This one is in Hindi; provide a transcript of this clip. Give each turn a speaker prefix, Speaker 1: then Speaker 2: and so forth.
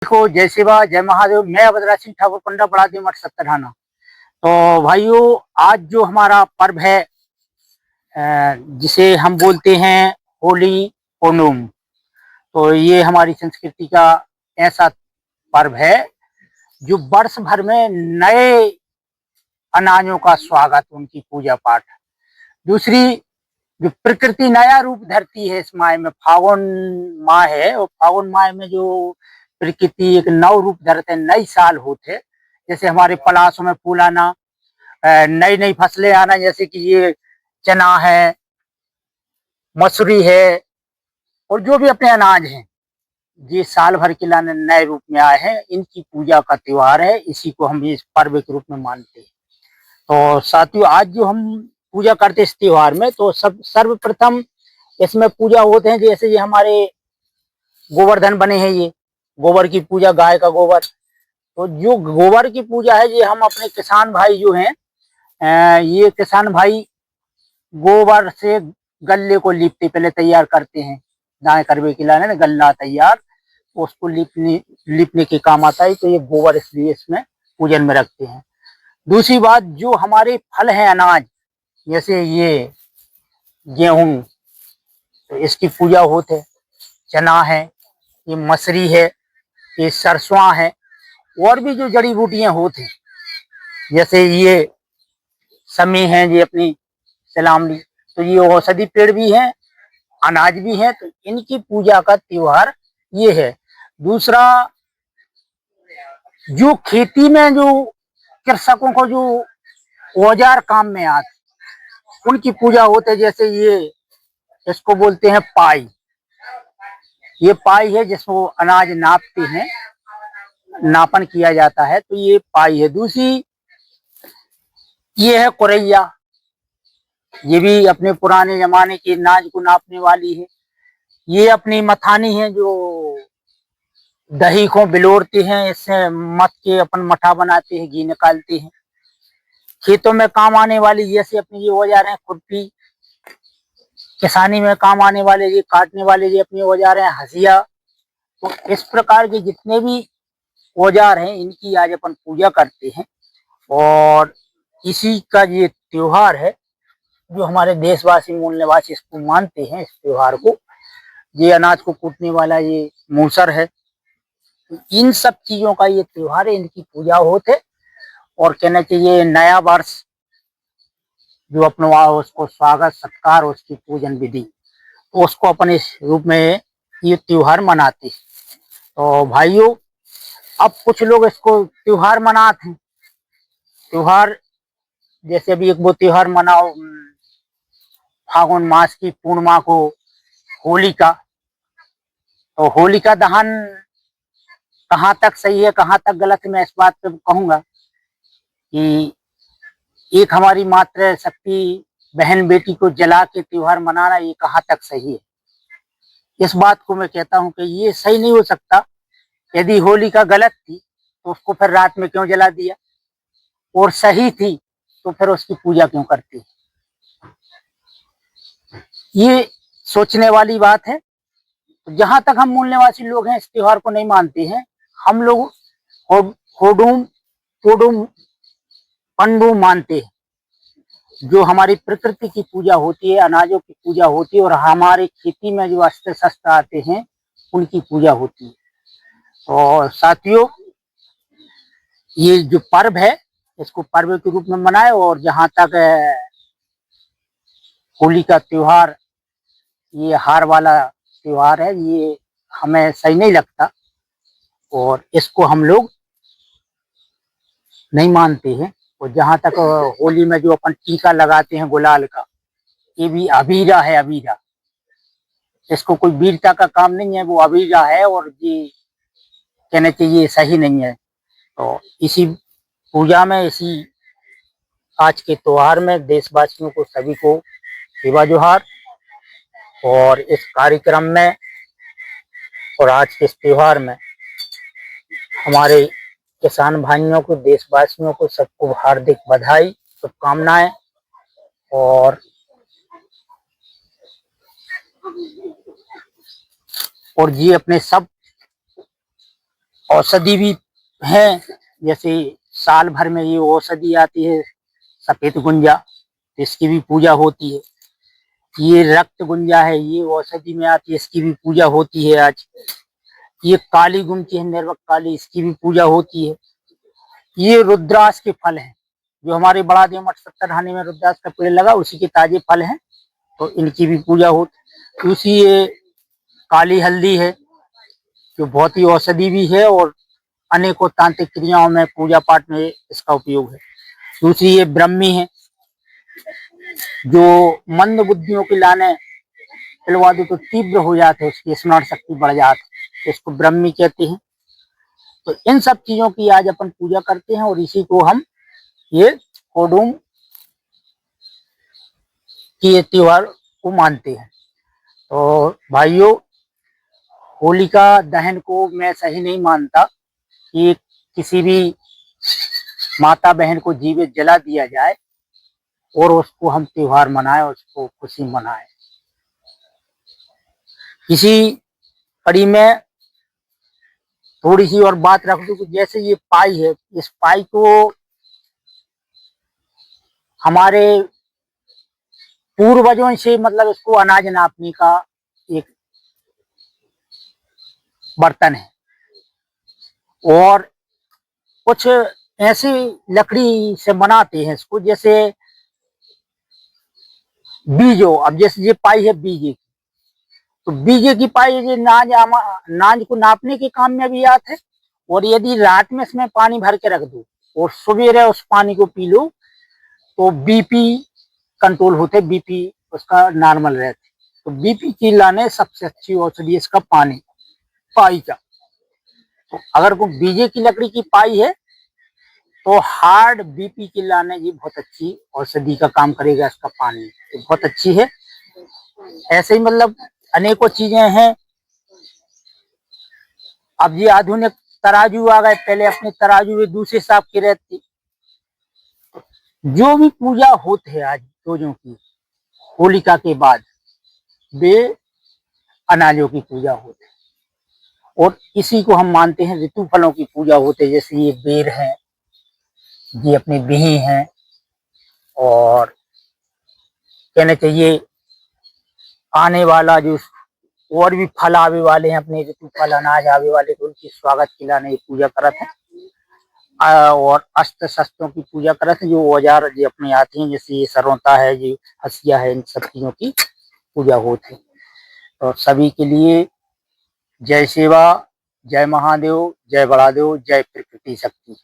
Speaker 1: देखो, जय शिवा, जय महादेव। मैं अभद्रा सिंह ठाकुर, पंडा बड़ादी मठ सत्तरहाना। तो भाइयों, आज जो हमारा पर्व है, जिसे हम बोलते हैं होली ओणम, तो ये हमारी संस्कृति का ऐसा पर्व है जो वर्ष भर में नए अनाजों का स्वागत, उनकी पूजा पाठ। दूसरी, जो प्रकृति नया रूप धरती है इस माह में, फागुन माह है, और फागुन माह में जो प्रकृति एक नव रूप धरते, नई साल होते, जैसे हमारे पलासों में फूल आना, नई नई फसलें आना, जैसे कि ये चना है, मसूरी है, और जो भी अपने अनाज हैं, ये साल भर के लाने नए रूप में आए हैं। इनकी पूजा का त्योहार है, इसी को हम इस पर्व के रूप में मानते हैं। तो साथियों, आज जो हम पूजा करते इस त्योहार में, तो सब सर्वप्रथम इसमें पूजा होते हैं, जैसे ये हमारे गोवर्धन बने हैं, ये गोबर की पूजा, गाय का गोबर। तो जो गोबर की पूजा है, ये हम अपने किसान भाई जो हैं, ये किसान भाई गोबर से गल्ले को लीपते, पहले तैयार करते हैं, दाएं करवे के लाने गल्ला तैयार, उसको लीपने के काम आता है। तो ये गोबर इसलिए इसमें पूजन में रखते हैं। दूसरी बात, जो हमारे फल हैं, अनाज, जैसे ये गेहूं, तो इसकी पूजा होते है। चना है, ये मसरी है, ये सरसों है, और भी जो जड़ी बूटियां होती हैं, जैसे ये समी है, ये अपनी सलामली, तो ये औषधि पेड़ भी हैं, अनाज भी है। तो इनकी पूजा का त्योहार ये है। दूसरा, जो खेती में जो कृषकों को जो औजार काम में आते, उनकी पूजा होते, जैसे ये इसको बोलते हैं पाई। ये पाई है जिसको अनाज नापते हैं, नापन किया जाता है, तो ये पाई है। दूसरी, ये है कुरैया, ये भी अपने पुराने जमाने के अनाज को नापने वाली है। ये अपनी मथानी है, जो दही को बिलोरते हैं, इससे मथ के अपन मठा बनाते हैं, घी निकालते हैं। खेतों में काम आने वाली जैसे अपनी ये औजार हैं, खुरपी, किसानी में काम आने वाले ये काटने वाले ये अपने औजार हैं, हसिया। तो इस प्रकार के जितने भी औजार हैं, इनकी आज अपन पूजा करते हैं। और इसी का ये त्योहार है, जो हमारे देशवासी, मूल निवासी इसको मानते हैं, इस त्योहार को। ये अनाज को कूटने वाला ये मूसर है। इन सब चीजों का ये त्योहार है, इनकी पूजा होते। और कहना चाहिए नया वर्ष जो अपनवा, उसको स्वागत सत्कार, उसकी पूजन विधि, तो उसको अपन इस रूप में ये त्योहार मनाते हैं। तो भाइयों, अब कुछ लोग इसको त्योहार मनाते हैं। त्योहार जैसे अभी एक वो त्योहार मनाओ, फागुन मास की पूर्णिमा को होली का, तो होलिका दहन कहाँ तक सही है, कहाँ तक गलत है, मैं इस बात पे कहूंगा कि एक हमारी मातृ शक्ति बहन बेटी को जला के त्योहार मनाना, ये कहाँ तक सही है। इस बात को मैं कहता हूं कि ये सही नहीं हो सकता। यदि होलिका गलत थी, तो उसको फिर रात में क्यों जला दिया, और सही थी तो फिर उसकी पूजा क्यों करती। ये सोचने वाली बात है। जहां तक हम मूल निवासी लोग हैं, इस त्योहार को नहीं मानते हैं। हम लोग होडूम पोडूम पंडू मानते हैं। जो हमारी प्रकृति की पूजा होती है, अनाजों की पूजा होती है, और हमारे खेती में जो अस्त्र शस्त्र आते हैं, उनकी पूजा होती है। और साथियों, ये जो पर्व है, इसको पर्व के रूप में मनाए। और जहां तक होली का त्योहार, ये हार वाला त्योहार है, ये हमें सही नहीं लगता, और इसको हम लोग नहीं मानते हैं। और जहां तक होली में जो अपन टीका लगाते हैं गुलाल का, ये भी अबीरा है, अबीरा। इसको कोई वीरता का काम नहीं है, वो अबीरा है, और ये कहना चाहिए सही नहीं है। तो इसी पूजा में, इसी आज के त्योहार में देशवासियों को, सभी को सेवा जोहार। और इस कार्यक्रम में और आज के इस त्योहार में हमारे किसान भाइयों को, देशवासियों को, सबको हार्दिक बधाई, शुभकामनाएं। और ये अपने सब औषधि भी है, जैसे साल भर में ये औषधि आती है सफेद गुंजा, इसकी भी पूजा होती है। ये रक्त गुंजा है, ये औषधि में आती है, इसकी भी पूजा होती है आज। ये काली गुमकी है, निर्वक काली, इसकी भी पूजा होती है। ये रुद्राक्ष के फल हैं, जो हमारे बड़ा देव मठ सत्तरहाने में रुद्राक्ष का पेड़ लगा, उसी के ताजे फल हैं, तो इनकी भी पूजा होती। दूसरी ये काली हल्दी है, जो बहुत ही औषधि भी है और अनेकों तांत्रिक क्रियाओं में पूजा पाठ में इसका उपयोग है। दूसरी ये ब्रह्मी है, जो मंद बुद्धियों के लाने पिलवा दो तो तीव्र हो जाते, उसकी स्मरण शक्ति बढ़ जाती, तो इसको ब्रह्मी कहते हैं। तो इन सब चीजों की आज अपन पूजा करते हैं और इसी को हम ये कोडूम के त्योहार को मानते हैं। तो भाइयों, होलिका दहन को मैं सही नहीं मानता कि किसी भी माता बहन को जीवित जला दिया जाए और उसको हम त्योहार मनाएं, उसको खुशी मनाएं। इसी कड़ी में थोड़ी सी और बात रख दूं कि जैसे ये पाई है, इस पाई को हमारे पूर्वजों से, मतलब इसको अनाज नापने का एक बर्तन है और कुछ ऐसी लकड़ी से बनाते हैं इसको, जैसे बीजो। अब जैसे ये पाई है बीजे की, तो बीजे की पाई ये नाज को नापने के काम में भी आते है। और यदि रात में इसमें पानी भर के रख दो और सवेरे उस पानी को पी लो तो बीपी कंट्रोल होते, बीपी उसका नॉर्मल रहते। तो बीपी की लाने सबसे अच्छी औषधि इसका पानी, पाई का। तो अगर को बीजे की लकड़ी की पाई है तो हार्ड बीपी की लाने ये बहुत अच्छी औषधि का काम करेगा, इसका पानी तो बहुत अच्छी है। ऐसे ही मतलब अनेकों चीजें हैं। अब ये आधुनिक तराजू आ गए, पहले अपने तराजू में दूसरे हिसाब की रहती। जो भी पूजा होती है आज रोजों की होलिका के बाद, वे अनाजों की पूजा होती है और इसी को हम मानते हैं ऋतु फलों की पूजा होती है। जैसे ये बेर है, ये अपने बिही हैं, और कहना चाहिए आने वाला जो और भी फल आवे वाले हैं, अपने ऋतु फल अनाज आवे वाले, तो उनकी स्वागत के लिए पूजा करते हैं। और अस्त्र शस्त्रों की पूजा करते हैं, जो औजार जो अपने आते हैं, जैसे ये सरौता है, ये हसिया है, इन सब चीजों की पूजा होती है। और सभी के लिए जय सेवा, जय महादेव, जय बड़ादेव, जय प्रकृति शक्ति।